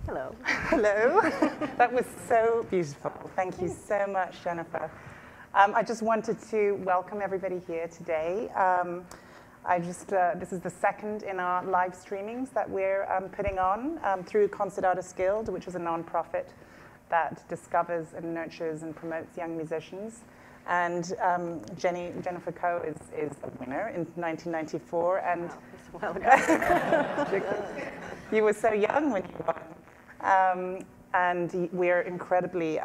Hello. Hello. That was so beautiful. Thank you so much, Jennifer. I just wanted to welcome everybody here today. This is the second in our live streamings that we're putting on through Concert Artists Guild, which is a nonprofit that discovers and nurtures and promotes young musicians. And Jennifer Koh is a winner in 1994. And wow, that's a while ago. You were so young when you won. And we're incredibly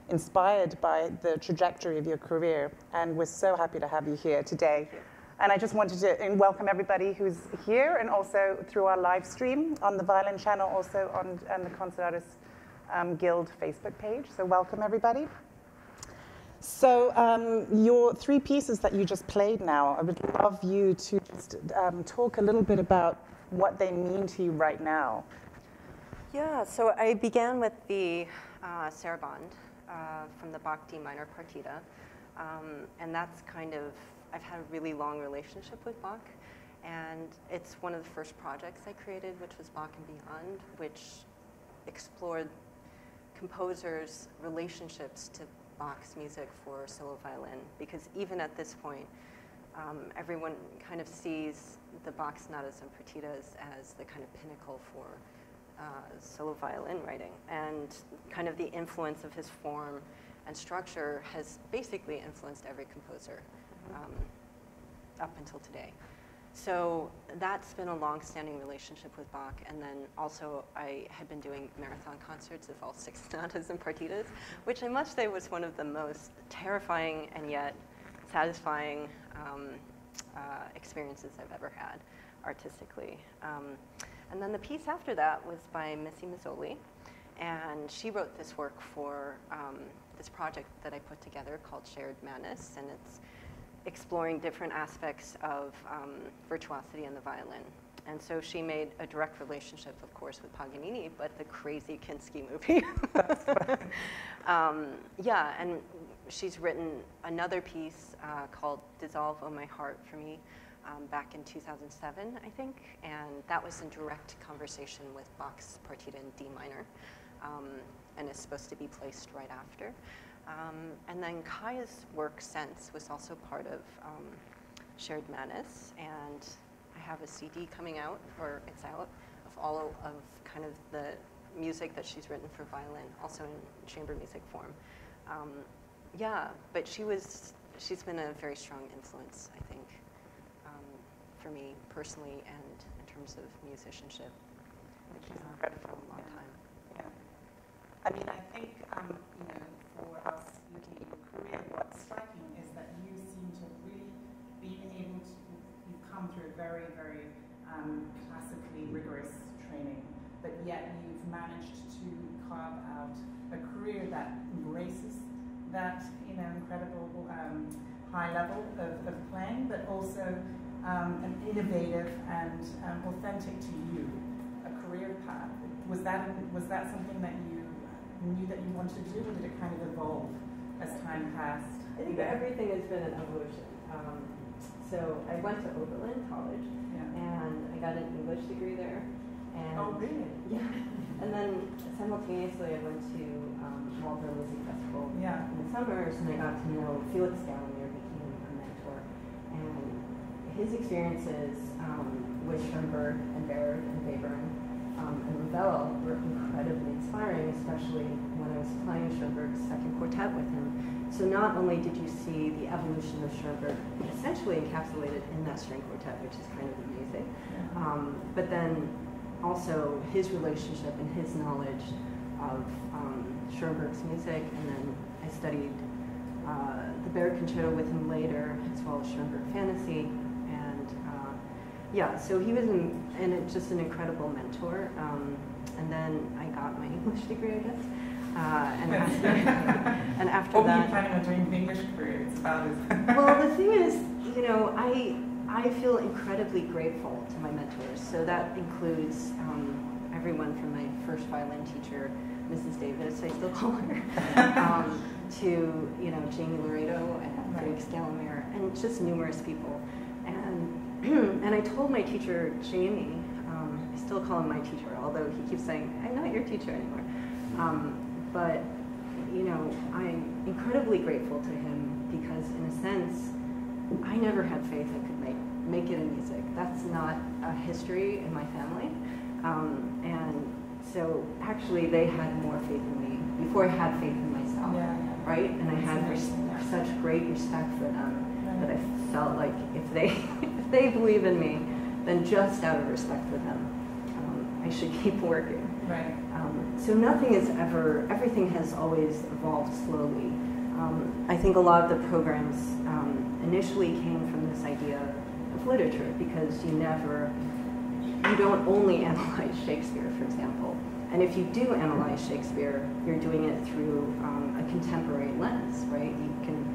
inspired by the trajectory of your career. And we're so happy to have you here today. And I just wanted to welcome everybody who's here and also through our live stream on the Violin channel, also on the Concert Artists Guild Facebook page. So welcome, everybody. So your three pieces that you just played now, I would love you to just talk a little bit about what they mean to you right now. Yeah, so I began with the Sarabande from the Bach D minor partita. And that's kind of, I've had a really long relationship with Bach. And it's one of the first projects I created, which was Bach and Beyond, which explored composers' relationships to Bach's music for solo violin. Because even at this point, everyone kind of sees the Bach sonatas and partitas as the kind of pinnacle for solo violin writing. And kind of the influence of his form and structure has basically influenced every composer up until today. So that's been a long-standing relationship with Bach. And then also I had been doing marathon concerts of all 6 sonatas and partitas, which I must say was one of the most terrifying and yet satisfying experiences I've ever had artistically. And then the piece after that was by Missy Mazzoli, and she wrote this work for this project that I put together called Shared Menace, and it's exploring different aspects of virtuosity in the violin. And so she made a direct relationship, of course, with Paganini, but the crazy Kinski movie. Yeah, and she's written another piece called Dissolve, Oh My Heart for me, back in 2007, I think, and that was in direct conversation with Bach's partita in D minor, and is supposed to be placed right after. And then Kaija's work since was also part of Shared Menace, and I have a CD coming out, or it's out, of all of kind of the music that she's written for violin, also in chamber music form. Yeah, but she's been a very strong influence, I think, for me personally and in terms of musicianship, which is incredible for a long time. Yeah. I mean, I think, you know, for us looking at your career, what's striking is that you seem to really be able to, you've come through a very, very classically rigorous training, but yet you've managed to carve out a career that embraces that, you know, incredible high level of playing, but also an innovative and authentic to you, a career path. Was that something that you knew that you wanted to do, or did it kind of evolve as time passed? I think everything has been an evolution. So I went to Oberlin College, and I got an English degree there. And oh, really? Yeah. And then simultaneously I went to Malvern Music Festival in the summers, and I got to know Felix Gallimer, became a mentor. And his experiences with Schoenberg and Berg and Webern and Ravel were incredibly inspiring, especially when I was playing Schoenberg's second quartet with him. So not only did you see the evolution of Schoenberg essentially encapsulated in that string quartet, which is kind of amazing, but then also his relationship and his knowledge of Schoenberg's music, and then I studied the Berg Concerto with him later, as well as Schoenberg Fantasy. Yeah, so he was just an incredible mentor. And then I got my English degree, I guess. And after that... What were you planning on doing with the English career? It's about Well, the thing is, you know, I feel incredibly grateful to my mentors. So that includes everyone from my first violin teacher, Mrs. Davis, I still call her, to, you know, Jamie Laredo and Felix Gallimer, and just numerous people. And I told my teacher, Jamie, I still call him my teacher, although he keeps saying, I'm not your teacher anymore. But, you know, I'm incredibly grateful to him because, in a sense, I never had faith I could make it in music. That's not a history in my family. And so, actually, they had more faith in me before I had faith in myself, right? And I had such great respect for them that I felt like if they believe in me, then just out of respect for them, I should keep working. Right. So everything has always evolved slowly. I think a lot of the programs initially came from this idea of literature because you don't only analyze Shakespeare, for example. And if you do analyze Shakespeare, you're doing it through a contemporary lens, right? You can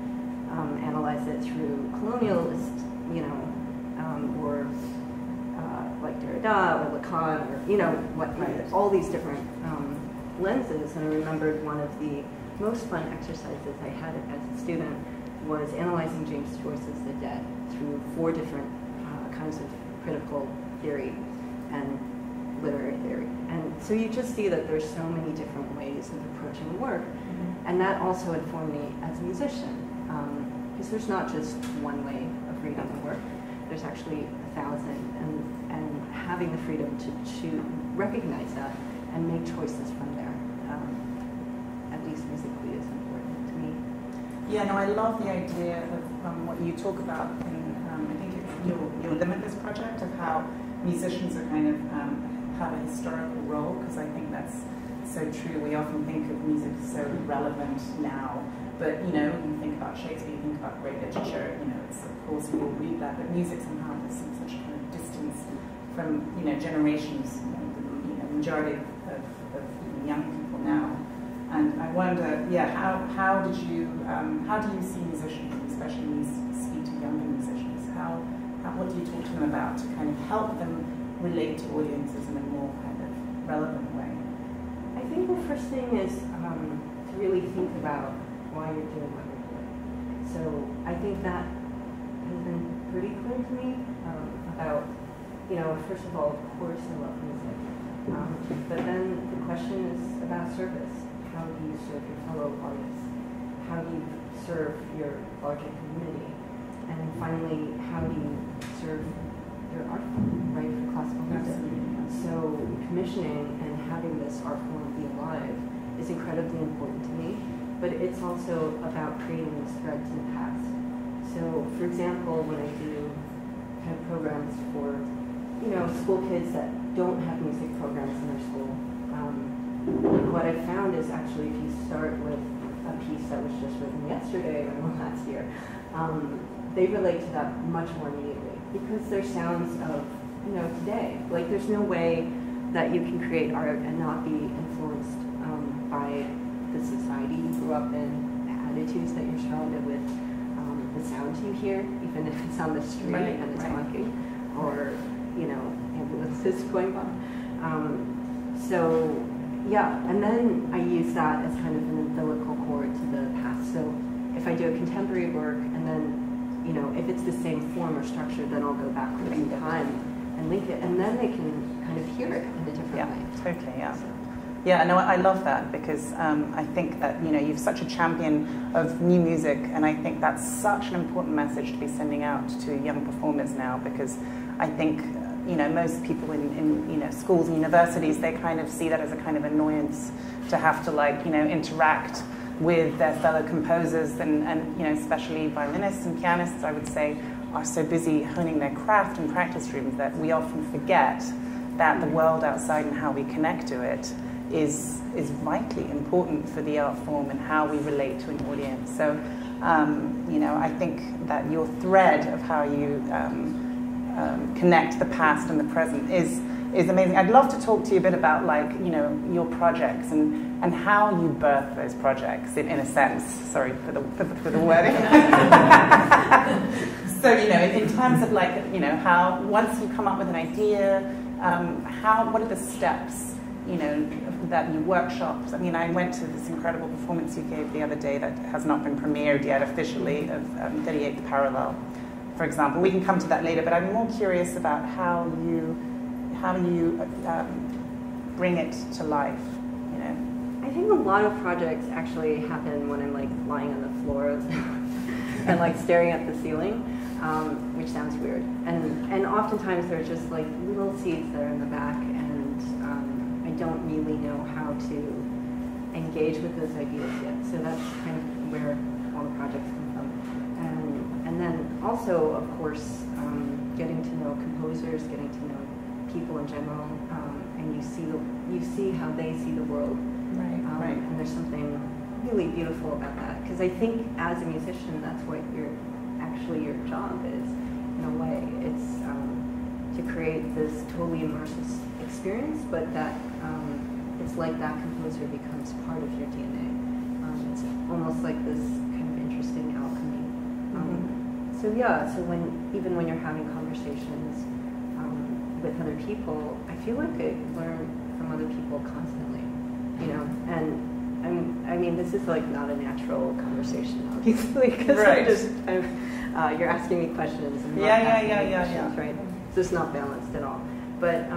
analyze it through colonialist, you know, or like Derrida or Lacan, or you know, all these different lenses. And I remembered one of the most fun exercises I had as a student was analyzing James Joyce's The Dead through 4 different kinds of critical theory and literary theory. And so you just see that there's so many different ways of approaching the work. And that also informed me as a musician, because there's not just one way of reading the work. There's actually 1,000, and having the freedom to recognize that and make choices from there, at least musically, is important to me. Yeah, no, I love the idea of what you talk about in, I think it's your Limitless project, of how musicians are kind of have a historical role, because I think that's so true. We often think of music as so relevant now, but you know, when you think about Shakespeare, you think about great literature, you know, it's of course we all read that, but music somehow has such a kind of distance from, you know, generations, you know, the majority of young people now. And I wonder, yeah, how do you see musicians, especially when you speak to younger musicians, what do you talk to them about to kind of help them relate to audiences in a more kind of relevant way? I think the first thing is to really think about why you're doing what you're doing. So I think that has been pretty clear to me about, you know, first of all, of course I love music, but then the question is about service. How do you serve your fellow artists? How do you serve your larger community? And finally, how do you serve your art form, right, for classical music? So commissioning and having this art form be alive is incredibly important to me, but it's also about creating these threads in the past. So, for example, when I do kind of programs for, you know, school kids that don't have music programs in their school, what I found is actually if you start with a piece that was just written yesterday or last year, they relate to that much more immediately because they're sounds of, you know, today. Like there's no way that you can create art and not be influenced by the society you grew up in, the attitudes that you're surrounded with, the sounds you hear, even if it's on the street and it's honking, or, you know, ambulances going by. So, yeah, and then I use that as kind of an umbilical cord to the past. So if I do a contemporary work and then, you know, if it's the same form or structure, then I'll go backwards in time and link it, and then they can kind of hear it in a different way. Totally, yeah. Yeah, no, I love that because I think that, you know, you're such a champion of new music, and I think that's such an important message to be sending out to young performers now, because I think, you know, most people in you know, schools and universities, they kind of see that as a kind of annoyance to have to, like, you know, interact with their fellow composers, and you know, especially violinists and pianists, I would say, are so busy honing their craft in practice rooms that we often forget that the world outside and how we connect to it is vitally important for the art form and how we relate to an audience. So, you know, I think that your thread of how you connect the past and the present is amazing. I'd love to talk to you a bit about, like, you know, your projects and how you birth those projects in a sense. Sorry for the wording. So, you know, in terms of, like, you know, how once you come up with an idea, what are the steps, you know, that you workshops? I mean, I went to this incredible performance you gave the other day that has not been premiered yet officially of 38th Parallel, for example. We can come to that later, but I'm more curious about how you bring it to life, you know? I think a lot of projects actually happen when I'm like lying on the floor and like staring at the ceiling, which sounds weird. And oftentimes they're just like little seeds that are in the back, and I don't really know how to engage with those ideas yet. So that's kind of where all the projects come from. And then also, of course, getting to know composers, getting to know people in general, and you see how they see the world. Right. And there's something really beautiful about that, because I think as a musician, that's what your job is, in a way. It's to create this totally immersive experience, but that it's like that composer becomes part of your DNA. It's almost like this kind of interesting alchemy. So even when you're having conversations with other people, I feel like I learn from other people constantly, you know. And I mean, this is like not a natural conversation, obviously, because you're asking me questions and questions, right? So it's not balanced at all. But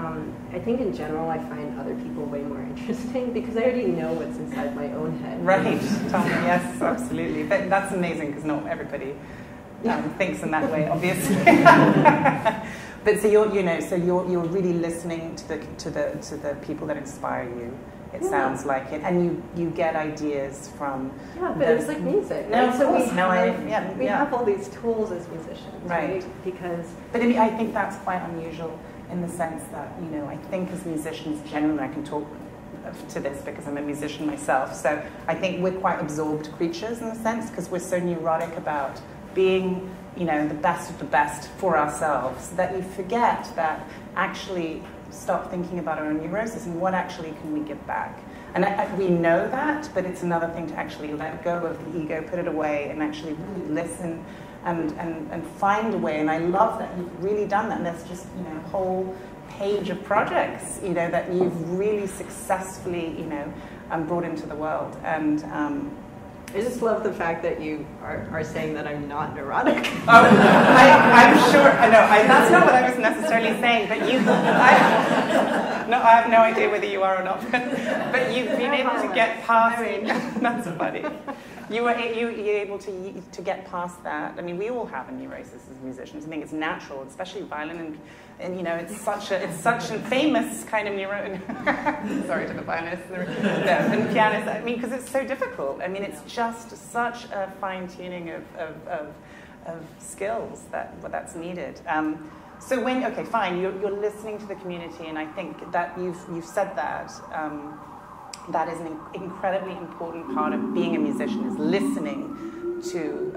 I think in general, I find other people way more interesting because I already know what's inside my own head. Right, Tanya, yes, absolutely. But that's amazing because not everybody thinks in that way, obviously. But so you're really listening to the people that inspire you. It sounds like it, and you get ideas from. Yeah, but it's like music. No, right? of So course. we have all these tools as musicians, right? Because. But I mean, I think that's quite unusual in the sense that, you know, I think as musicians generally, I can talk to this because I'm a musician myself. So I think we're quite absorbed creatures in a sense because we're so neurotic about being, you know, the best of the best for ourselves that you forget that actually start thinking about our own neurosis and what actually can we give back. And we know that, but it's another thing to actually let go of the ego, put it away, and actually really listen and find a way. And I love that you've really done that. And there's just, you know, a whole page of projects, you know, that you've really successfully, you know, brought into the world. And I just love the fact that you are saying that I'm not neurotic. Oh, I'm sure. I know. That's not what I was necessarily saying. But I have no idea whether you are or not. But you've been able to get past. That's funny. You're able to get past that. I mean, we all have a neurosis as musicians. I think it's natural, especially violin, and you know, it's such a famous kind of neuro. Sorry to the violinists and pianists. I mean, because it's so difficult. I mean, it's just such a fine tuning of skills that's needed. So okay, fine. You're listening to the community, and I think that you've said that. That is an incredibly important part of being a musician, is listening to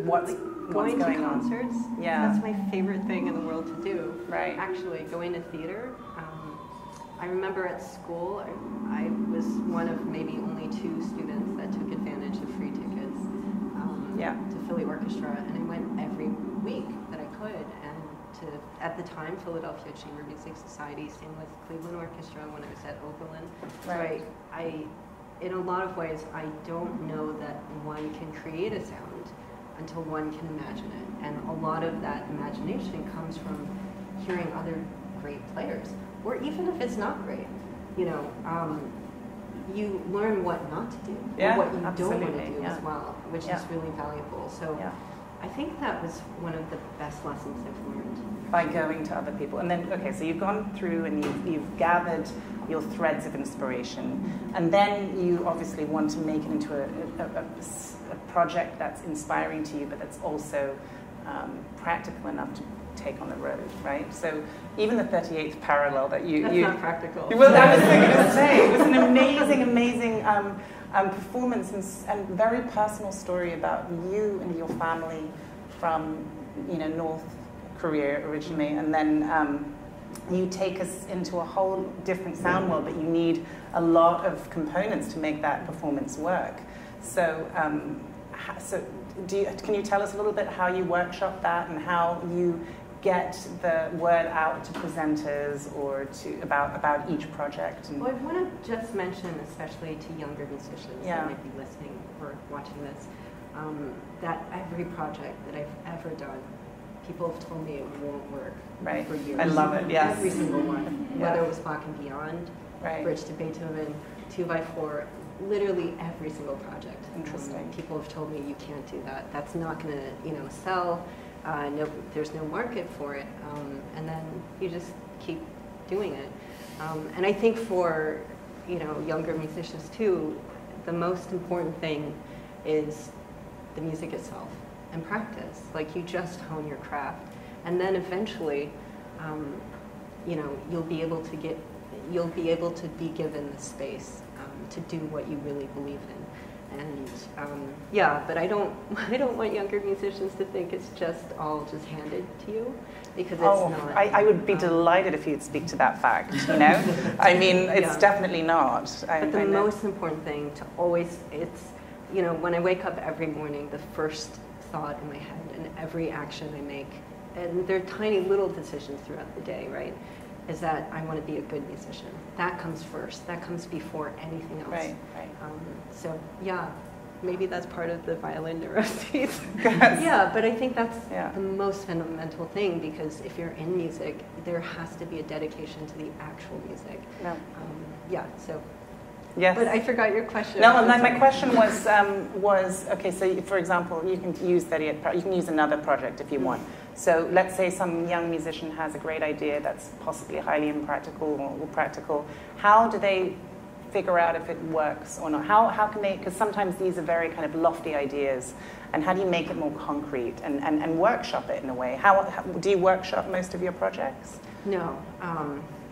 what's going to on. Concerts. Yeah, that's my favorite thing in the world to do. Right. Actually, going to theater. I remember at school, I was one of maybe only 2 students that took advantage of free tickets to Philly Orchestra, and I went every week that I could. And to, at the time, Philadelphia Chamber Music Society, same with Cleveland Orchestra when I was at Oberlin. Right. So in a lot of ways, I don't know that one can create a sound until one can imagine it. And a lot of that imagination comes from hearing other great players. Or even if it's not great, you know, you learn what not to do, or what you don't want to do as well, which is really valuable. So I think that was one of the best lessons I've learned. By going to other people. And then, okay, so you've gone through and you've gathered your threads of inspiration, and then you obviously want to make it into a project that's inspiring to you, but that's also practical enough to take on the road, right? So even the 38th parallel that That's not practical. Well, I was going to say, it was an amazing performance and very personal story about you and your family from, you know, North Korea originally, and then you take us into a whole different sound world, but you need a lot of components to make that performance work. So, can you tell us a little bit how you workshop that and how you get the word out to presenters or about each project? Well, I want to just mention, especially to younger musicians that might be listening or watching this, that every project that I've ever done people have told me it won't work for years. I love it, yes. Every single one, whether it was Bach and Beyond, Bridge to Beethoven, 2x4, literally every single project. Interesting. People have told me you can't do that. That's not going to, sell. No, there's no market for it, and then you just keep doing it. And I think for younger musicians too, the most important thing is the music itself and practice. Like, you just hone your craft, and then eventually, you'll be able to be given the space to do what you really believe in. And but I don't want younger musicians to think it's just all just handed to you, because it's not. I would be delighted if you'd speak to that fact, I mean, it's definitely not. But the most important thing to always, when I wake up every morning, the first thought in my head and every action I make, and they're tiny little decisions throughout the day, right, is that I want to be a good musician. That comes first. That comes before anything else. Right. So maybe that's part of the violin neuroses. Yeah, but I think that's the most fundamental thing, because if you're in music, there has to be a dedication to the actual music. So. Yes. But I forgot your question. No, my question was okay. So, for example, you can use you can use another project if you want. So, let's say some young musician has a great idea that's possibly highly impractical or practical. How do they figure out if it works or not? How can they? Because sometimes these are very kind of lofty ideas, and how do you make it more concrete and workshop it in a way? How do you workshop most of your projects? No,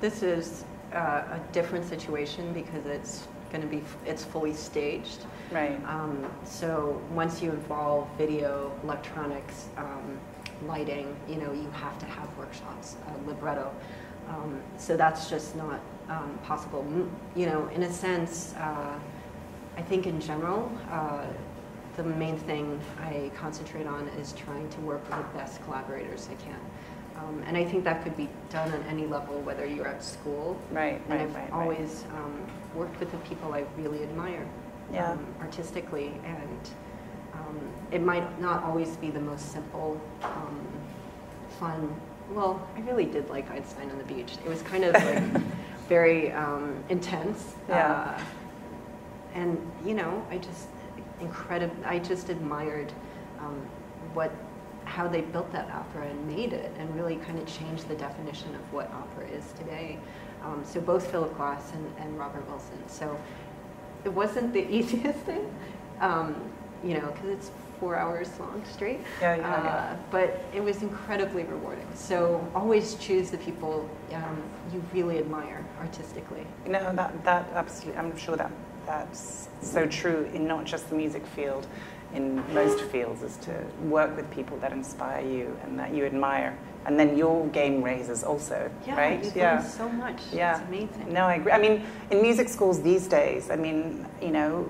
this is a different situation because it's fully staged. Right. So once you involve video, electronics, lighting, you have to have workshops, libretto. So that's just not possible. In a sense, I think in general, the main thing I concentrate on is trying to work with the best collaborators I can. And I think that could be done on any level, whether you're at school. I've always worked with the people I really admire artistically, and it might not always be the most simple, fun. Well, I really did like Einstein on the Beach. It was kind of like very intense. And I just admired how they built that opera and made it, and really kind of changed the definition of what opera is today. So both Philip Glass and Robert Wilson. So it wasn't the easiest thing, because it's 4 hours long straight. But it was incredibly rewarding. So always choose the people you really admire artistically. That absolutely. I'm sure that's so true in not just the music field, in most fields, is to work with people that inspire you and that you admire. And then your game raises also, right? You learn so much. It's amazing. No, I agree. I mean, in music schools these days, I mean, well,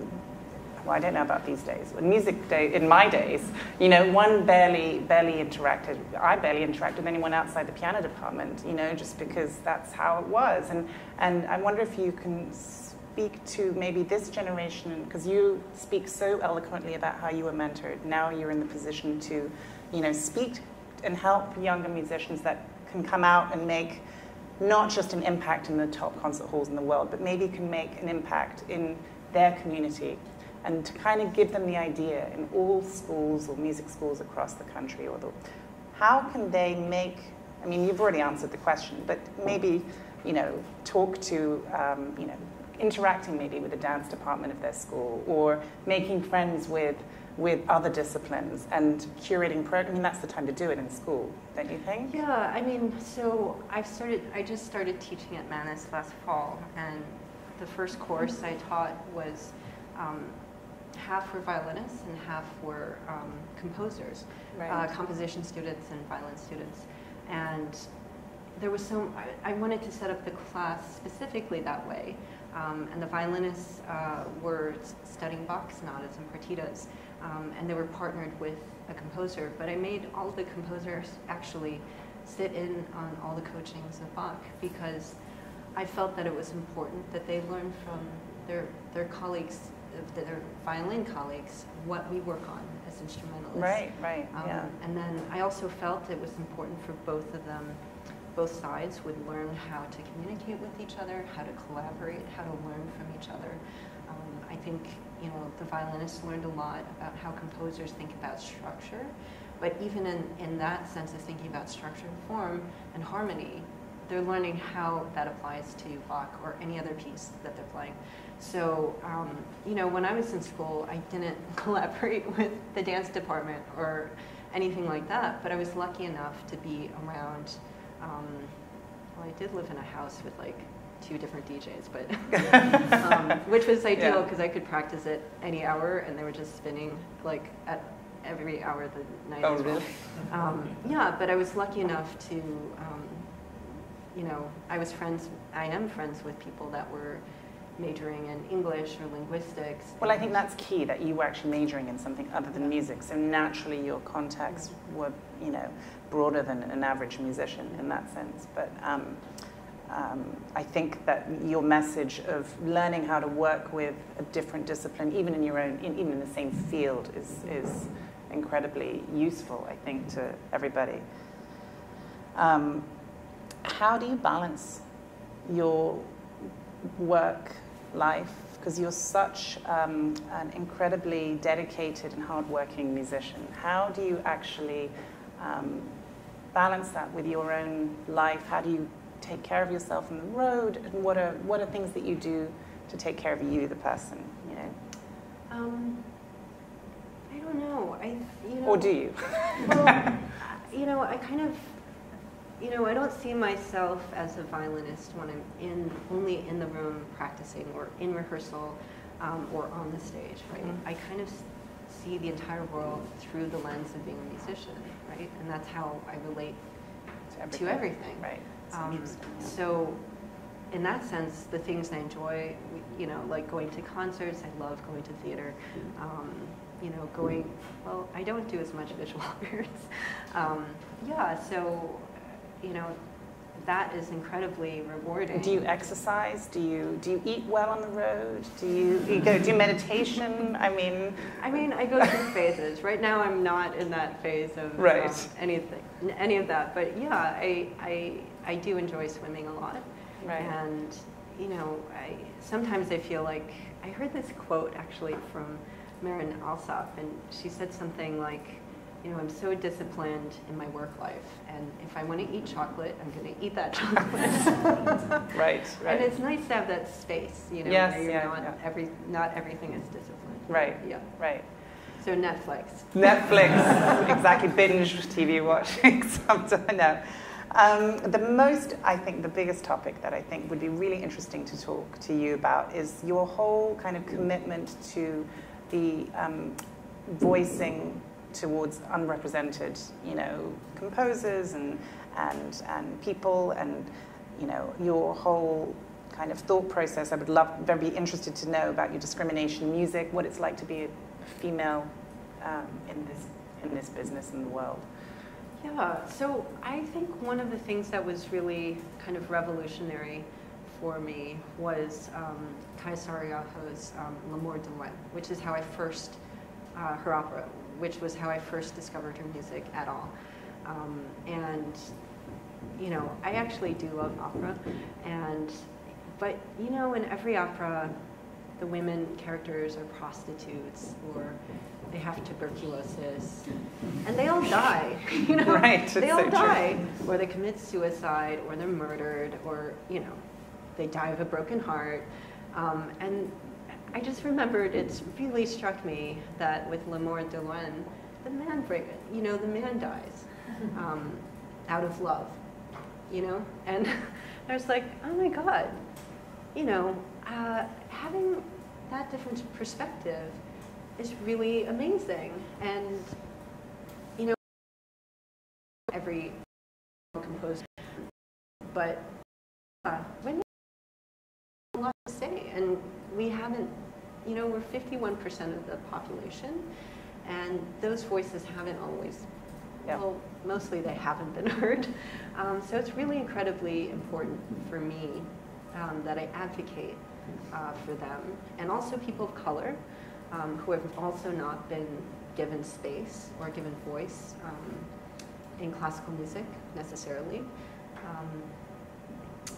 I don't know about these days. In my days, one barely interacted. I barely interacted with anyone outside the piano department, just because that's how it was. And I wonder if you can speak to maybe this generation, because you speak so eloquently about how you were mentored. Now you're in the position to, speak and help younger musicians that can come out and make not just an impact in the top concert halls in the world, but maybe can make an impact in their community, and to kind of give them the idea in all schools or music schools across the country, how can they make, I mean, you've already answered the question, but maybe, talk to, interacting maybe with the dance department of their school, or making friends with other disciplines and curating programs. I mean, that's the time to do it in school, don't you think? Yeah, I mean, so I just started teaching at Menace last fall, and the first course I taught was half were violinists and half were composers, composition students and violin students. And there was I wanted to set up the class specifically that way. And the violinists were studying Bach sonatas and partitas, and they were partnered with a composer. But I made all of the composers actually sit in on all the coachings of Bach, because I felt that it was important that they learn from their colleagues their violin colleagues what we work on as instrumentalists. Right, right, yeah. And then I also felt it was important for both of them, both sides would learn how to communicate with each other, how to collaborate, how to learn from each other. I think, you know, the violinists learned a lot about how composers think about structure, but even in that sense of thinking about structure and form and harmony, they're learning how that applies to Bach or any other piece that they're playing. So, you know, when I was in school, I didn't collaborate with the dance department or anything like that, but I was lucky enough to be around, well, I did live in a house with like 2 different DJs, but which was ideal because I could practice at any hour, and they were just spinning like at every hour of the night as well. Really? Yeah, but I was lucky enough to, you know, I am friends with people that were majoring in English or linguistics. Well, I think that's key, that you were actually majoring in something other than music, so naturally your contacts were, you know, broader than an average musician in that sense. But I think that your message of learning how to work with a different discipline, even in your own, even in the same field, is incredibly useful, I think, to everybody. How do you balance your work life? Because you're such an incredibly dedicated and hardworking musician. How do you actually balance that with your own life? How do you take care of yourself on the road? And what are things that you do to take care of you, the person? You know. I don't know. You know. Or do you? Well, you know, I kind of. You know, I don't see myself as a violinist when I'm only in the room practicing or in rehearsal or on the stage, right? Mm-hmm. I kind of see the entire world through the lens of being a musician, right? And that's how I relate to everything. Right. So in that sense, the things I enjoy, you know, like going to concerts, I love going to theater. You know, well, I don't do as much visual arts. Yeah, so, you know, that is incredibly rewarding. Do you exercise? Do you eat well on the road? Do you do meditation? I mean, I go through phases. Right now, I'm not in that phase of any of that. But yeah, I do enjoy swimming a lot. Right. And you know, sometimes I feel like I heard this quote actually from Marin Alsop, and she said something like, you know, I'm so disciplined in my work life, and if I want to eat chocolate, I'm going to eat that chocolate. Right. And it's nice to have that space, you know, yes, where you're not everything is disciplined. Right. Yeah. Right. So Netflix. Exactly. Binge TV watching sometimes. No. I think the biggest topic that I think would be really interesting to talk to you about is your whole kind of commitment to the voicing towards unrepresented, you know, composers and people, and you know, your whole kind of thought process. I would very be interested to know about your discrimination in music, what it's like to be a female in this business in the world. Yeah, so I think one of the things that was really kind of revolutionary for me was Kaija Saariaho's L'Amour de Loin, which is how I first, her opera, which was how I first discovered her music at all. And, you know, I actually do love opera, but, you know, in every opera, the women characters are prostitutes, or they have tuberculosis, and they all die, you know? Right, they all so die, true. Or they commit suicide, or they're murdered, or, you know, they die of a broken heart. And I just remembered, it really struck me that with L'Amour de Loin, the man dies out of love, you know? And I was like, oh my God, you know, having that different perspective is really amazing. And, you know, every composer, but when a lot to say, and we haven't, you know, we're 51% of the population, and those voices haven't always, well, mostly they haven't been heard. So it's really incredibly important for me that I advocate for them, and also people of color who have also not been given space or given voice in classical music necessarily.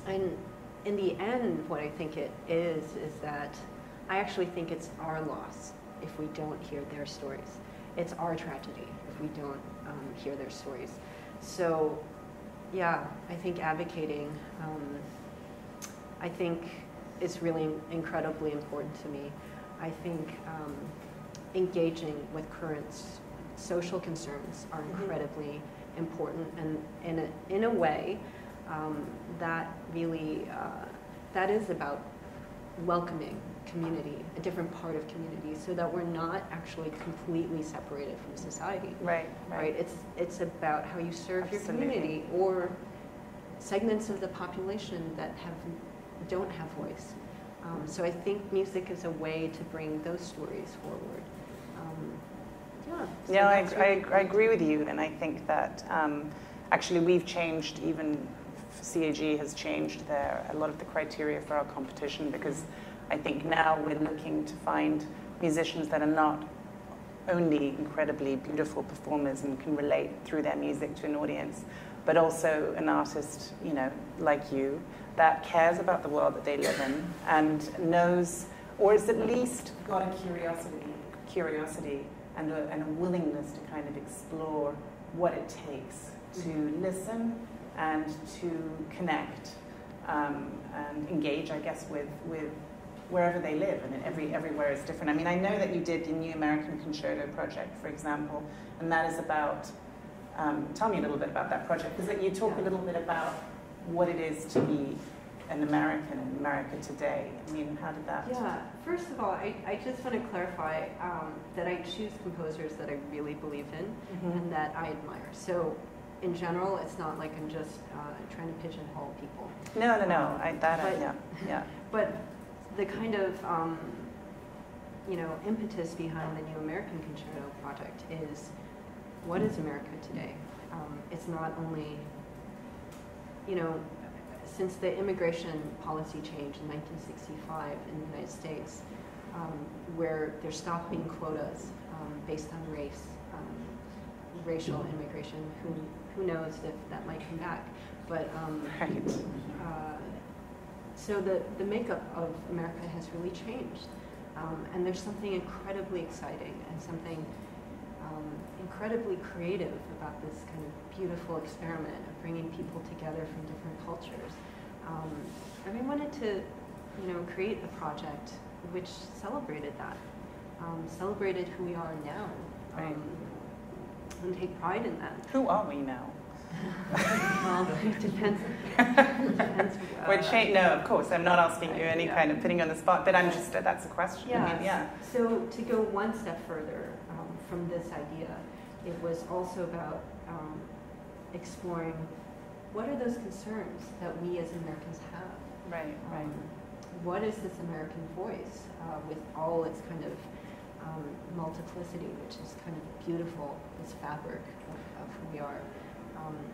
And in the end, what I think it is that I actually think it's our loss if we don't hear their stories. It's our tragedy if we don't hear their stories. So, yeah, I think advocating, I think is really incredibly important to me. I think engaging with current social concerns are incredibly important, and in a way that really, that is about welcoming community, a different part of community, so that we're not actually completely separated from society. Right. It's about how you serve your Absolutely. community or segments of the population that don't have voice. So I think music is a way to bring those stories forward. So Yeah, that's really I agree with you, and I think that actually we've changed, even CAG has changed a lot of the criteria for our competition, because I think now we're looking to find musicians that are not only incredibly beautiful performers and can relate through their music to an audience, but also an artist, you know, like you, that cares about the world that they live in and knows, or is at least got a curiosity and a willingness to kind of explore what it takes to listen and to connect and engage, I guess, with wherever they live, and everywhere is different. I mean, I know that you did the New American Concerto project, for example, and that is about, tell me a little bit about that project, because you talk a little bit about what it is to be an American in America today. I mean, how did that? Yeah, first of all, I just want to clarify that I choose composers that I really believe in and that I admire. So in general, it's not like I'm just trying to pigeonhole people. No. Yeah. But the kind of impetus behind the New American Concerto project is, what is America today? It's not only, since the immigration policy change in 1965 in the United States, where there stopped being quotas based on race, racial immigration, who knows if that might come back. But so the makeup of America has really changed. And there's something incredibly exciting and something incredibly creative about this kind of beautiful experiment of bringing people together from different cultures. And we wanted to, create a project which celebrated that, celebrated who we are now, and take pride in that. Who are we now? Well, it depends. Which ain't, no, of course, I'm not asking you any kind of putting you on the spot, but I'm just, that's a question. Yeah. I mean, yeah. So to go one step further from this idea, it was also about exploring what are those concerns that we as Americans have. Right. What is this American voice with all its kind of multiplicity, which is kind of beautiful, this fabric of who we are.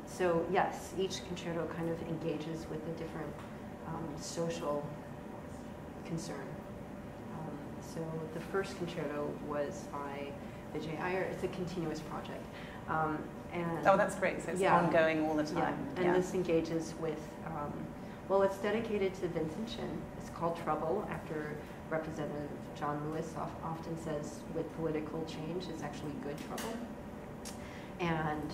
So yes, each concerto kind of engages with a different social concern. So the first concerto was by Vijay Iyer. It's a continuous project. And oh, that's great. So it's ongoing all the time. Yeah. And this engages with, well, it's dedicated to Vincent Chin. It's called Trouble, after Representative John Lewis often says with political change, it's actually good trouble. And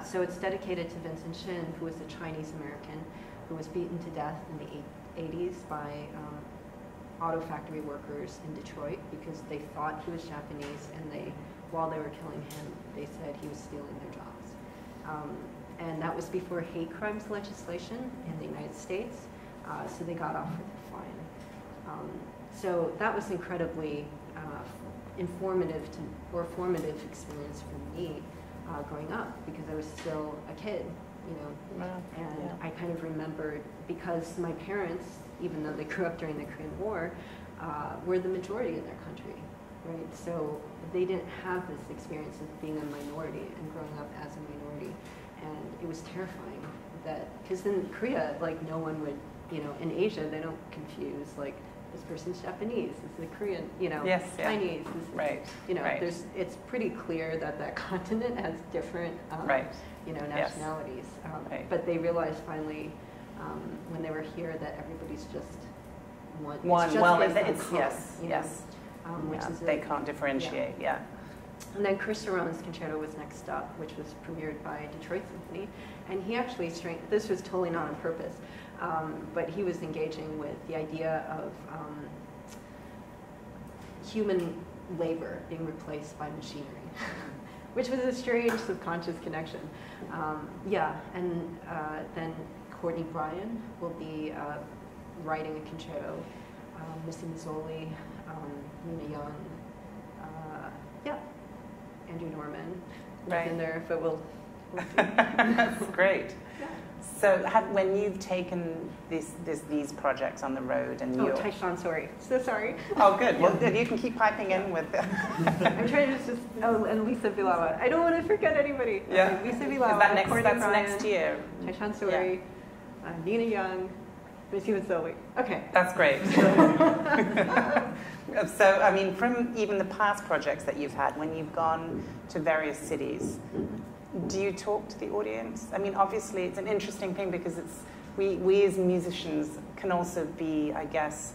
so it's dedicated to Vincent Chin, who was a Chinese American who was beaten to death in the 80s by auto factory workers in Detroit because they thought he was Japanese, and while they were killing him, they said he was stealing their jobs. And that was before hate crimes legislation in the United States, so they got off with a fine. So that was incredibly formative experience for me growing up, because I was still a kid, and I kind of remembered, because my parents, even though they grew up during the Korean War, were the majority in their country, right? So they didn't have this experience of being a minority and growing up as a minority, and it was terrifying that, because in Korea, like no one would, you know, in Asia they don't confuse like this person's Japanese, this is a Korean, you know, yes, Chinese, this is, right, you know, right. it's pretty clear that that continent has different, right. you know, nationalities. Right. But they realized finally when they were here that everybody's just one. One, just well, based on it's color, yes, you know, yes. which is They can't differentiate, yeah. And then Chris Sarone's concerto was next up, which was premiered by Detroit Symphony. And he actually, this was totally not on purpose, but he was engaging with the idea of human labor being replaced by machinery, which was a strange subconscious connection. And then Courtney Bryan will be writing a concerto, Missy Mazzoli, Nina Young, Andrew Norman in there, but we'll see. That's great. Yeah. So when you've taken these projects on the road and you're... Taishan, sorry. So sorry. Oh, good. Well, good. You can keep piping in with... I'm trying to just... Oh, and Lisa Vilava. I don't want to forget anybody. Yeah. Okay, Lisa Vilava. Is that next, Courtney that's Bryan, next year. Taishan Sori, Nina Young, Missy Mazzoli. Okay. That's great. So, I mean, from even the past projects that you've had, when you've gone to various cities, do you talk to the audience? I mean, obviously, it's an interesting thing because we as musicians can also be, I guess,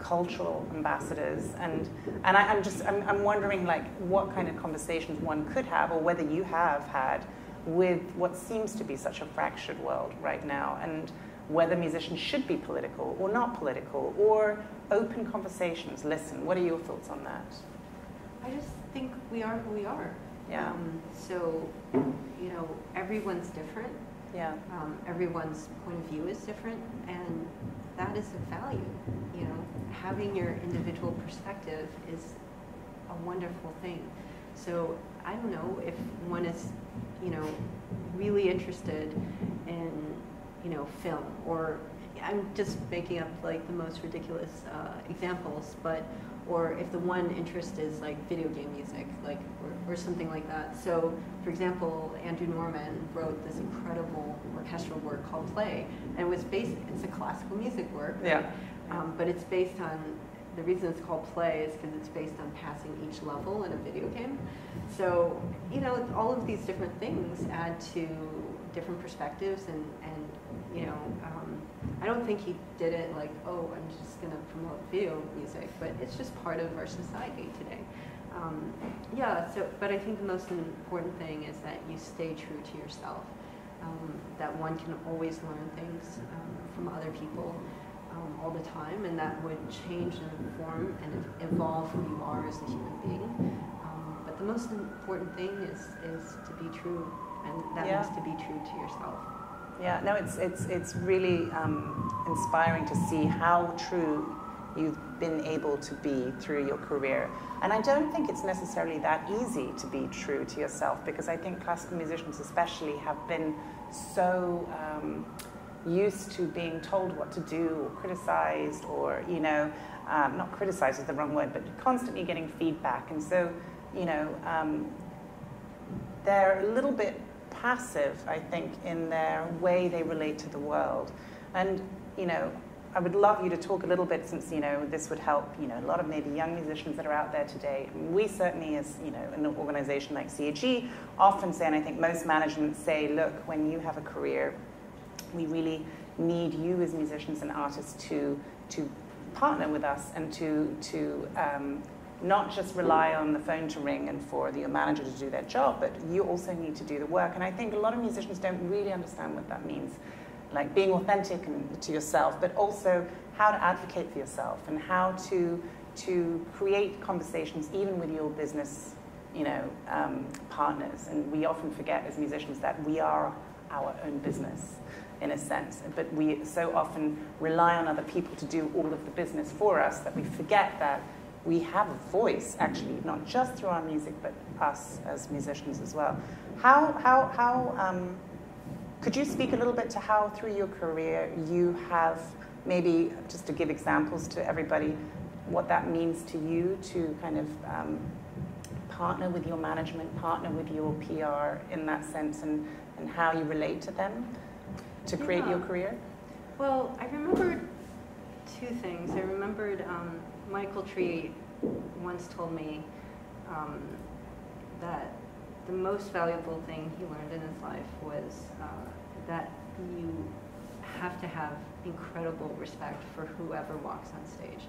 cultural ambassadors. And I'm wondering, like, what kind of conversations one could have, or whether you have had, with what seems to be such a fractured world right now, and whether musicians should be political or not political, or open conversations. Listen, what are your thoughts on that? I just think we are who we are. Yeah. So, you know, everyone's different. Yeah. Everyone's point of view is different, and that is a value. You know, having your individual perspective is a wonderful thing. So I don't know if one is, you know, really interested in, you know, film, or I'm just making up like the most ridiculous examples, but or if the one interest is like video game music, like or something like that. So, for example, Andrew Norman wrote this incredible orchestral work called Play, and it was based. It's a classical music work, yeah. But it's based on. The reason it's called Play is because it's based on passing each level in a video game. So, you know, all of these different things add to different perspectives, and you know, I don't think he did it like, oh, I'm just going to promote video music, but it's just part of our society today. But I think the most important thing is that you stay true to yourself, that one can always learn things from other people all the time, and that would change and inform and evolve who you are as a human being. But the most important thing is to be true, and that means to be true to yourself. Yeah, no, it's really inspiring to see how true you've been able to be through your career. And I don't think it's necessarily that easy to be true to yourself, because I think classical musicians especially have been so used to being told what to do, or criticized, or, you know, not criticized is the wrong word, but constantly getting feedback. And so, you know, they're a little bit passive, I think, in their way they relate to the world. And, you know, I would love you to talk a little bit, since, you know, this would help, you know, a lot of maybe young musicians that are out there today. We certainly, as, you know, an organization like CAG, often say, and I think most management say, look, when you have a career, we really need you as musicians and artists to partner with us, and to not just rely on the phone to ring and for your manager to do their job, but you also need to do the work. And I think a lot of musicians don't really understand what that means, like being authentic to yourself, but also how to advocate for yourself, and how to create conversations even with your business, you know, partners. And we often forget as musicians that we are our own business, in a sense, but we so often rely on other people to do all of the business for us that we forget that we have a voice, actually, not just through our music, but us as musicians as well. Could you speak a little bit to how through your career you have, maybe just to give examples to everybody, what that means to you to kind of partner with your management, partner with your PR in that sense, and how you relate to them? to create your career? Well, I remembered two things. I remembered Michael Tree once told me that the most valuable thing he learned in his life was that you have to have incredible respect for whoever walks on stage.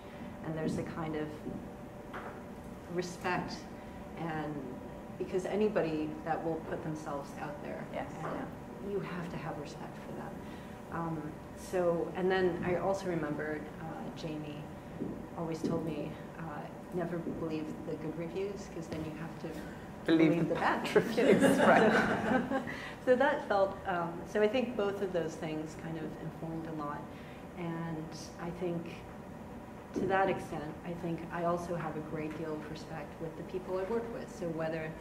And there's a kind of respect, and because anybody that will put themselves out there, yes, you have to have respect for them. So, and then I also remembered Jamie always told me, never believe the good reviews, because then you have to believe the bad reviews. Right. So that felt, so I think both of those things kind of informed a lot. And I think to that extent, I think I also have a great deal of respect with the people I work with. So whether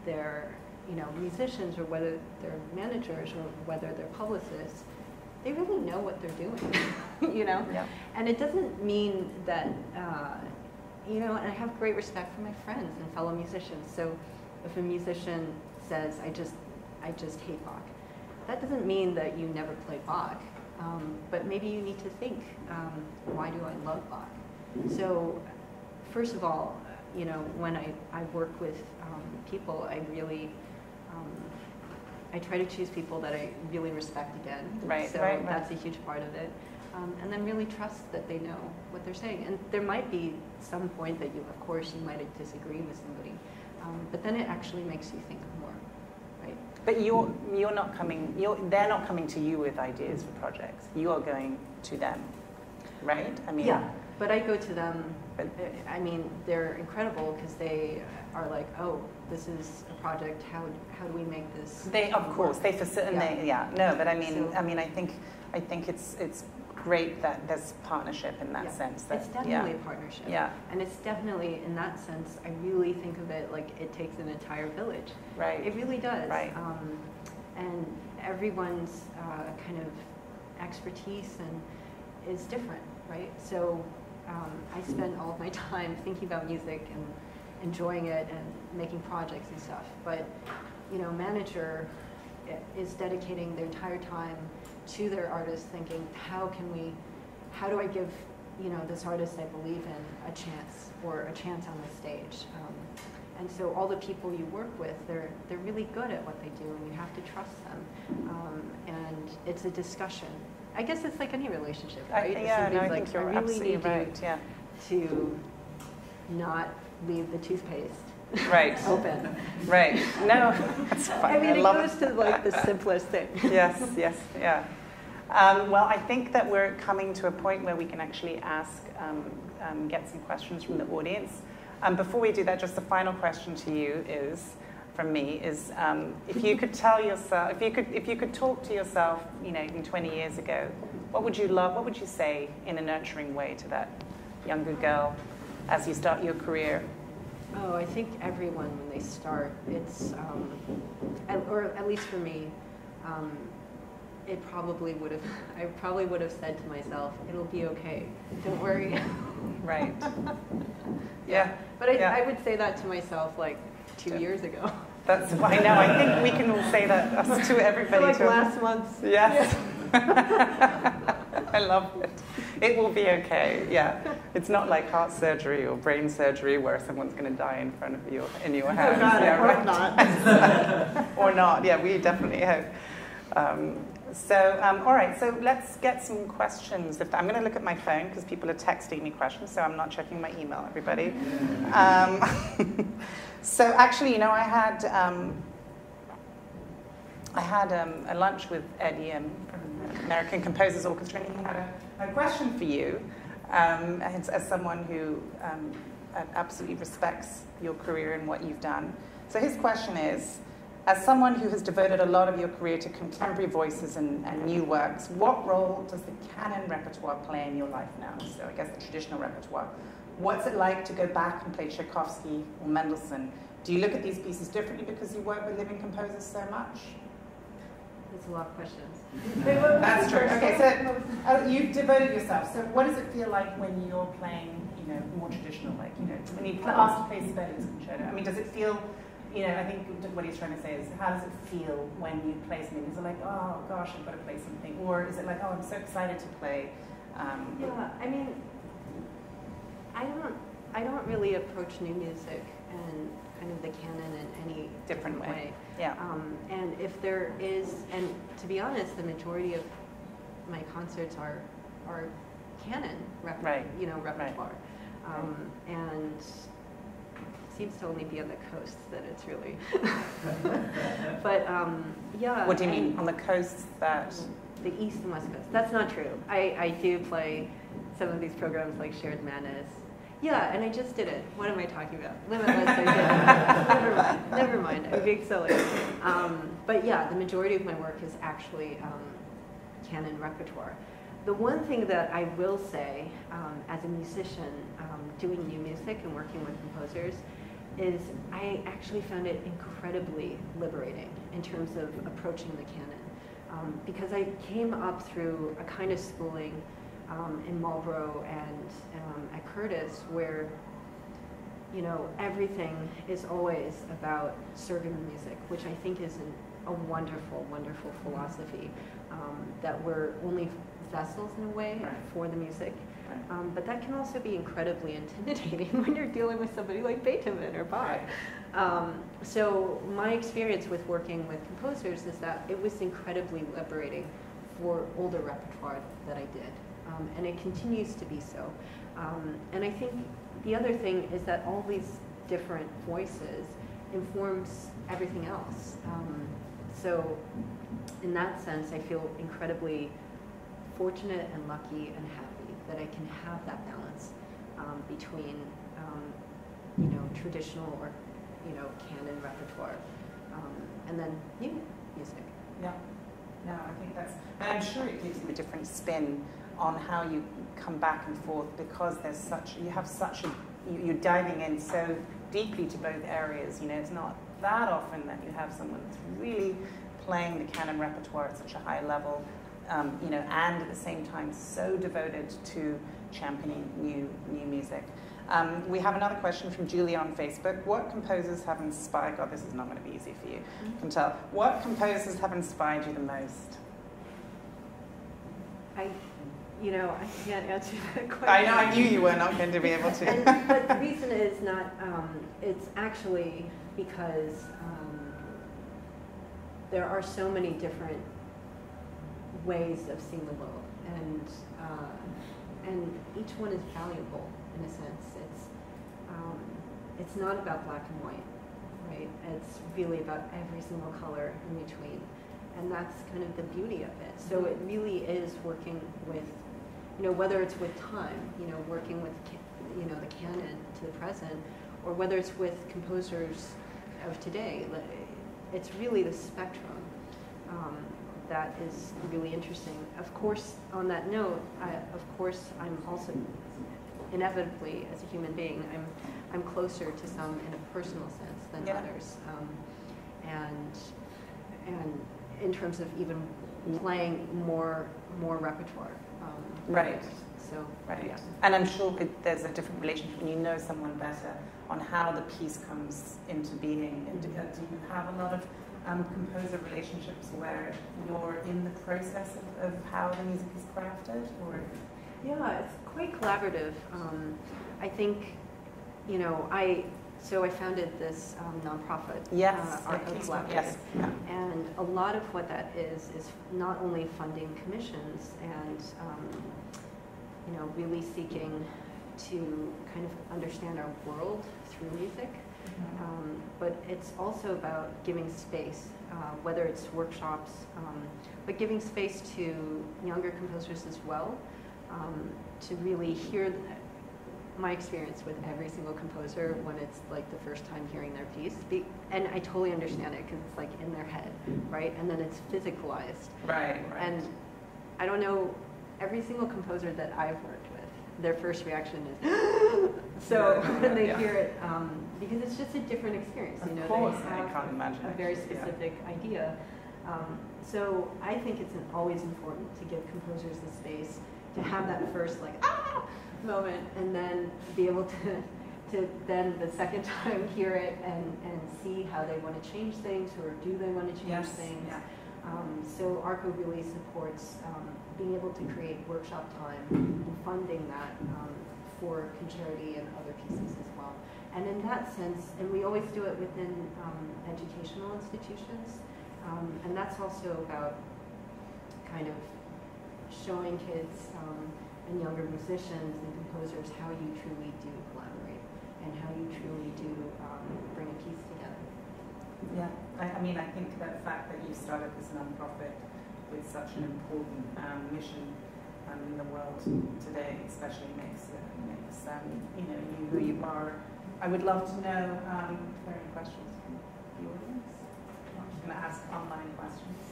they're, you know, musicians, or whether they're managers, or whether they're publicists, they really know what they're doing, you know? Yeah. And it doesn't mean that, you know, and I have great respect for my friends and fellow musicians. So if a musician says, I just hate Bach, that doesn't mean that you never play Bach, but maybe you need to think, why do I love Bach? So first of all, you know, when I work with people, I really, I try to choose people that I really respect again. Right, so right. That's a huge part of it. And then really trust that they know what they're saying. And there might be some point that you, of course, you might disagree with somebody, but then it actually makes you think more, right? But you're not coming. They're not coming to you with ideas for projects. You are going to them, right? I mean, yeah. But I go to them. I mean, they're incredible because they are like, oh, this is a project. How do we make this? They, of course, they facilitate. Yeah. No, but I mean, So, I think it's great that there's partnership in that sense. That, it's definitely a partnership. Yeah. And it's definitely, in that sense, I really think of it like it takes an entire village. Right. It really does. Right. And everyone's kind of expertise and is different, right? So I spend all of my time thinking about music and enjoying it and making projects and stuff. But, you know, a manager is dedicating their entire time to their artist, thinking, how do I give, you know, this artist I believe in a chance, or a chance on the stage? And so all the people you work with, they're really good at what they do, and you have to trust them. And it's a discussion. I guess it's like any relationship, right? I like, think you're really absolutely need right. Yeah. to not leave the toothpaste right open. Right. No, that's fine. I mean, it love goes to like the simplest thing. Yes. Yes. Yeah. Well, I think that we're coming to a point where we can actually ask, get some questions from the audience. Before we do that, just the final question to you is, from me, is if you could tell yourself, if you could talk to yourself, you know, even 20 years ago, what would you say in a nurturing way to that younger girl as you start your career? Oh, I think everyone, when they start, it's, or at least for me, I probably would have said to myself, it'll be okay, don't worry. Right. Yeah. But I would say that to myself like 2 years ago. That's, I know, I think we can all say that us to everybody. Like last month. Yes. I love it. It will be okay, yeah. It's not like heart surgery or brain surgery where someone's going to die in front of you, in your hands. Oh God, yeah, I hope not. Or not, yeah, we definitely hope. All right, so let's get some questions. I'm going to look at my phone because people are texting me questions, so I'm not checking my email, everybody. So actually, you know, I had a lunch with Eddie from American Composers Orchestra, and he had a question for you, as someone who absolutely respects your career and what you've done. So his question is, as someone who has devoted a lot of your career to contemporary voices and new works, what role does the canon repertoire play in your life now? So I guess the traditional repertoire. What's it like to go back and play Tchaikovsky or Mendelssohn? Do you look at these pieces differently because you work with living composers so much? That's a lot of questions. That's true. Okay, so you've devoted yourself. So what does it feel like when you're playing, you know, more traditional, like, you know, when you asked to play Sibelius concerto? I mean, does it feel you know, I think what he's trying to say is, how does it feel when you play something? Is it like, oh gosh, I've got to play something, or is it like, oh, I'm so excited to play? Yeah, I mean, I don't really approach new music and kind of the canon in any different way. Yeah. And if there is, and to be honest, the majority of my concerts are canon repertoire. And it seems to only be on the coast that it's really. But yeah. What do you mean on the coast that? The East and West Coast. That's not true. I do play some of these programs like Shared Menace. Yeah, and I just did it. What am I talking about? Limitless. Never mind. I'm being silly. But yeah, the majority of my work is actually canon repertoire. The one thing that I will say as a musician doing new music and working with composers is I actually found it incredibly liberating in terms of approaching the canon. Because I came up through a kind of schooling in Marlborough and at Curtis where, you know, everything is always about serving the music, which I think is a wonderful, wonderful philosophy, that we're only vessels in a way for the music. But that can also be incredibly intimidating when you're dealing with somebody like Beethoven or Bach. So my experience with working with composers is that it was incredibly liberating for older repertoire that I did. And it continues to be so. And I think the other thing is that all these different voices informs everything else. So in that sense, I feel incredibly fortunate and lucky and happy that I can have that balance between, you know, traditional or, you know, canon repertoire and then new music. Yeah. No, I think that's, and I'm sure it gives you a different spin on how you come back and forth because there's such, you have such a, you're diving in so deeply to both areas. You know, it's not that often that you have someone that's really playing the canon repertoire at such a high level, you know, and at the same time so devoted to championing new music. We have another question from Julia on Facebook. What composers have inspired, God, this is not going to be easy for you, I can tell. What composers have inspired you the most? I can't answer that question. I know, I knew you were not going to be able to. But the reason is not, it's actually because there are so many different ways of seeing the world, and each one is valuable in a sense. It's not about black and white, right? It's really about every single color in between, and that's kind of the beauty of it. So it really is working with, you know, whether it's with time, you know, working with, you know, the canon to the present, or whether it's with composers of today. It's really the spectrum that is really interesting. Of course, on that note, I'm also inevitably, as a human being, I'm closer to some in a personal sense than others, and in terms of even playing more repertoire. Right. So right. Yeah. And I'm sure there's a different relationship when you know someone better on how the piece comes into being. And do you have a lot of composer relationships where you're in the process of how the music is crafted, or? Yeah, it's quite collaborative. I think, you know, I founded this nonprofit. Art Collaborative. Yes. And a lot of what that is not only funding commissions and, you know, really seeking to kind of understand our world through music. But it's also about giving space, whether it's workshops, but giving space to younger composers as well, to really hear my experience with every single composer when it's like the first time hearing their piece. And I totally understand it because it's like in their head, right? And then it's physicalized. Right. And I don't know, every single composer that I've worked with, their first reaction is, so when they hear it, because it's just a different experience, you know, of course, they have I can't imagine a very specific idea. So I think it's always important to give composers the space to have that first like, moment, and then be able to to then the second time hear it and see how they want to change things, or do they want to change things. Yeah. So ARCO really supports being able to create workshop time and funding that for concerti and other pieces as well. And in that sense, and we always do it within educational institutions, and that's also about kind of showing kids and younger musicians and composers how you truly do collaborate and how you truly do bring a piece together. Yeah, I mean, I think the fact that you started this nonprofit with such an important mission in the world today, especially makes you know, you who you are. I would love to know if there are any questions from the audience. I'm just going to ask online questions.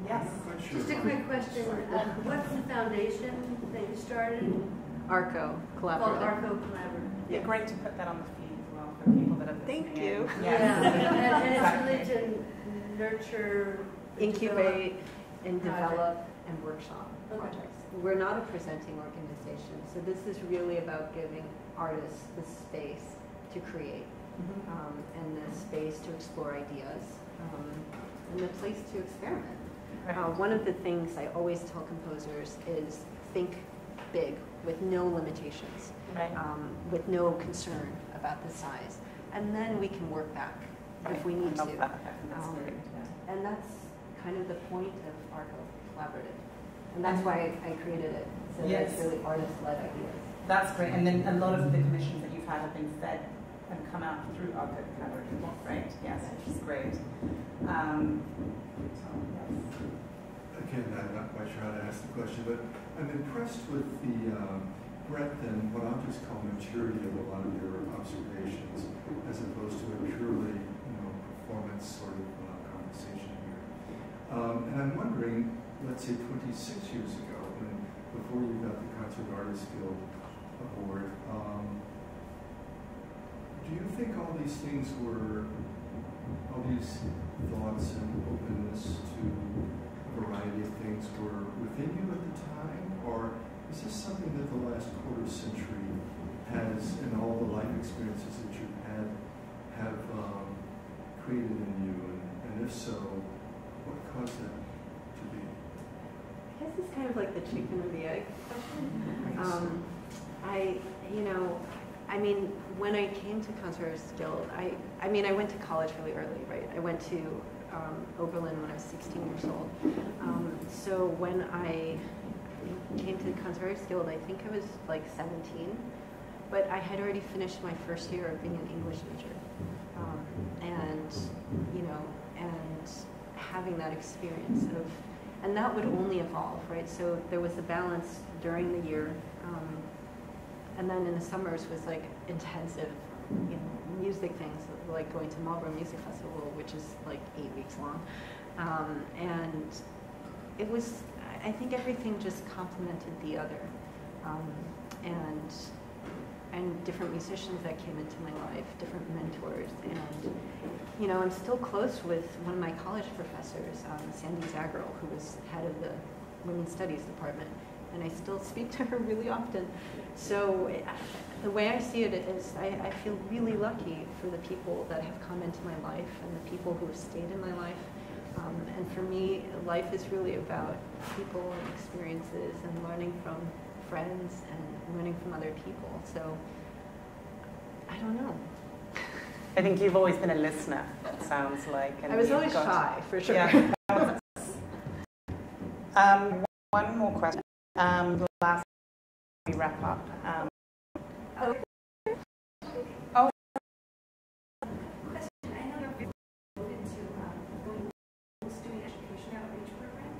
Yes. Just a quick question. What's the foundation that you started? ARCO Called Collaborative. ARCO Collaborative. Yeah, great to put that on the feed as well for people that are listening. Thank you. In. Yeah. And Exactly. it's really to nurture, Incubate and Project. develop and workshop Okay. projects. We're not a presenting organization, so this is really about giving artists the space to create and the space to explore ideas and the place to experiment. One of the things I always tell composers is think big with no limitations, Right. with no concern about the size, and then we can work back if we need I love to. that. That's great. And that's kind of the point of ARCO Collaborative. And that's why I created it. So Yes. it's really artist-led ideas. That's great. And then a lot of the commissions that you've had have been fed and come out through ARCO Collaborative, right? Yes, which is great. Again, I'm not quite sure how to ask the question, but I'm impressed with the breadth and what I'll just call maturity of a lot of your observations, as opposed to a purely, performance sort of conversation here. And I'm wondering, let's say 26 years ago, before you got the Concert Artists Guild Award, do you think all these things were, all these thoughts and openness to a variety of things were within you at the time? Or is this something that the last quarter century has, and all the life experiences that you've had, have created in you? And if so, what caused that to be? I guess it's kind of like the chicken or the egg question. I mean, when I came to Concert Artists Guild, I went to college really early, right? I went to Oberlin when I was 16 years old. So when I came to Concert Artists Guild, I think I was like 17, but I had already finished my first year of being an English major. And having that experience of, and that would only evolve, right? So there was a balance during the year, and then in the summers was like intensive, music things, like going to Marlborough Music Festival, which is like 8 weeks long. And it was, I think everything just complemented the other. And different musicians that came into my life, different mentors, and I'm still close with one of my college professors, Sandy Zagral, who was head of the Women's Studies department, and I still speak to her really often. So the way I see it is I feel really lucky for the people that have come into my life and the people who have stayed in my life. And for me, life is really about people and experiences and learning from friends and learning from other people. So I don't know. I think you've always been a listener, it sounds like. And I was you've always got- shy, for sure. Yeah. One more question. Last we wrap up. Oh. Oh. Question. I know you're devoted to going to student education outreach program.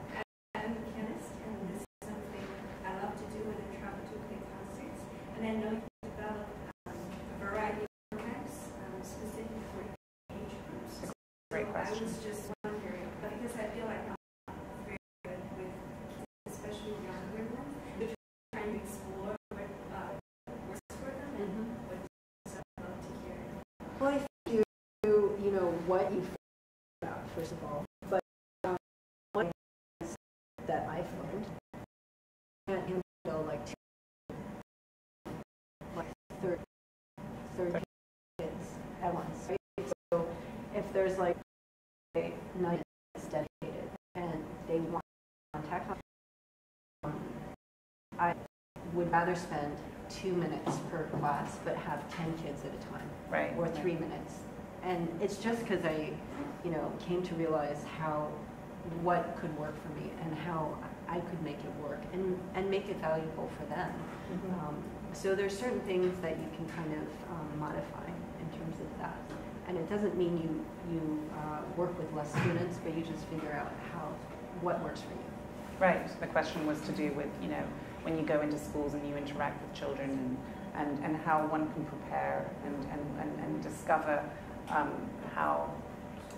I'm a pianist, and this is something I love to do when I travel to play concerts. And I know you develop a variety of programs specific for age groups. Great So question. I was just wondering, but because I feel like I'm very good with kids, especially younger ones, which are trying to explore what works for them and what I'd love to hear. Well, I think you know what you feel about, first of all, but one thing that I've learned, I can't handle like if there's like a night that's dedicated and they want contact, I would rather spend 2 minutes per class, but have 10 kids at a time, Right. or 3 minutes. And it's just because I, came to realize what could work for me and how I could make it work and make it valuable for them. So there's certain things that you can kind of modify in terms of that. And it doesn't mean you work with less students, but you just figure out what works for you. Right. The question was to do with, when you go into schools and you interact with children and how one can prepare and discover how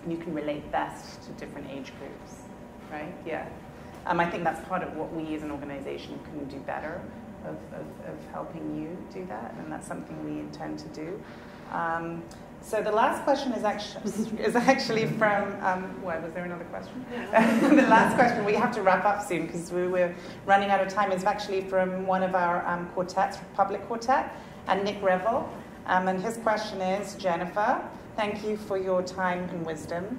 you can relate best to different age groups, right? Yeah. I think that's part of what we as an organization can do better of helping you do that, and that's something we intend to do. So the last question is actually from, was there another question? Yeah. The last question, we have to wrap up soon because we're running out of time, is actually from one of our quartets, Public Quartet, and Nick Revel. And his question is, Jennifer, thank you for your time and wisdom.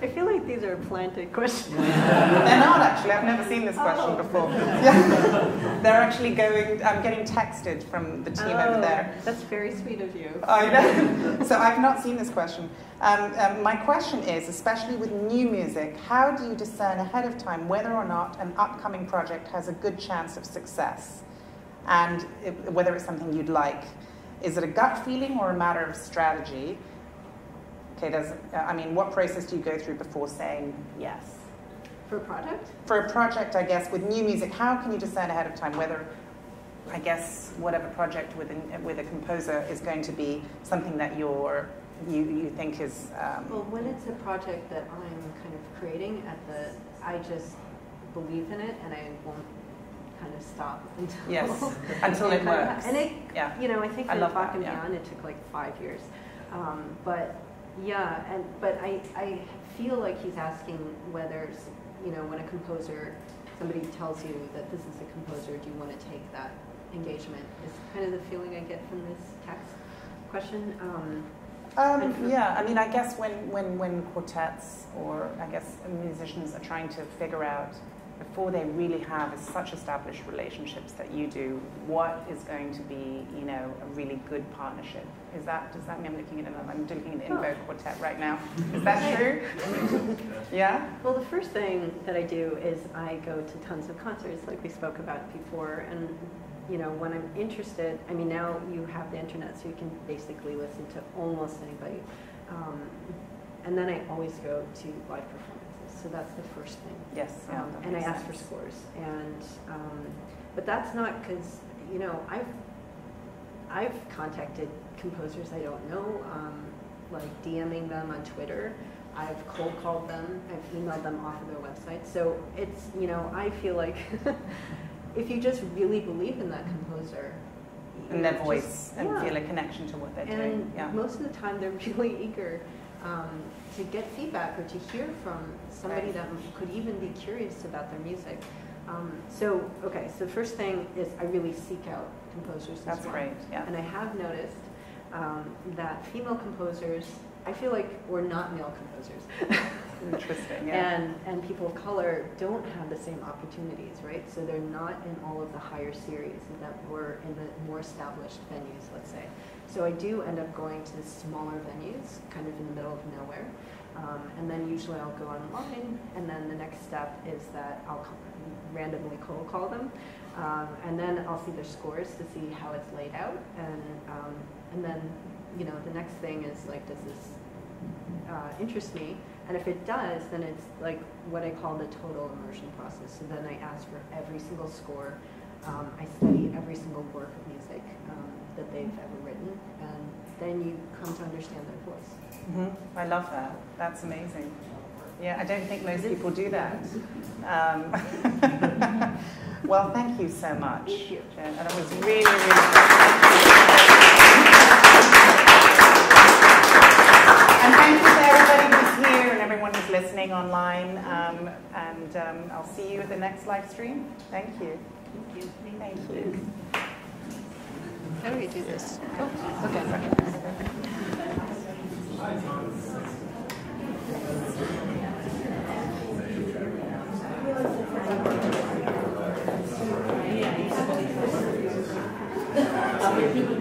I feel like these are planted questions. They're not actually. I've never seen this question before. Yeah. They're actually I'm getting texted from the team over there. That's very sweet of you. I know. So I've not seen this question. My question is, especially with new music, how do you discern ahead of time whether or not an upcoming project has a good chance of success? And whether it's something you'd like. Is it a gut feeling or a matter of strategy? Okay, what process do you go through before saying yes? For a project? For a project, I guess, with new music, how can you discern ahead of time whether, I guess, whatever project with a composer is going to be something that you think is... Well, when it's a project that I'm kind of creating I just believe in it and I won't kind of stop until it works. And I think for Bach and Beyond it took like 5 years. But I feel like he's asking whether, when a composer, somebody tells you that this is a composer, do you want to take that engagement? Is kind of the feeling I get from this text question. I guess when quartets or I guess musicians are trying to figure out, before they really have such established relationships that you do, what is going to be, a really good partnership? Does that mean I'm looking at the Invoke Quartet right now? Is that true? Yeah? Well, the first thing that I do is I go to tons of concerts, like we spoke about before, and when I'm interested, now you have the internet, so you can basically listen to almost anybody. And then I always go to live performances. So that's the first thing. Yes. Yeah, and I ask for scores. And but that's not because I've contacted composers I don't know, like DMing them on Twitter. I've cold called them. I've emailed them off of their website. So it's I feel like if you just really believe in that composer and their voice and feel a connection to what they're doing. And most of the time they're really eager to get feedback or to hear from somebody that could even be curious about their music. So the first thing is I really seek out composers as well. That's great, yeah. And I have noticed that female composers, I feel like we're not male composers. Interesting, yeah. And people of color don't have the same opportunities, right? So they're not in all of the higher series that were in the more established venues, let's say. So I do end up going to smaller venues, kind of in the middle of nowhere. And then usually I'll go online, and then the next step is that I'll randomly cold call them. And then I'll see their scores to see how it's laid out. And then, the next thing is like, does this interest me? And if it does, then it's like what I call the total immersion process. So then I ask for every single score. I study every single work of music that they've ever written, and then you come to understand their voice. Mm-hmm. I love that. That's amazing. Yeah, I don't think most people do that. Well, thank you so much, Jen. And it was really, really And thank you to everybody who's here and everyone who's listening online. I'll see you at the next live stream. Thank you. Thank you. Thank you. How do we do this? Oh, okay. Thank you.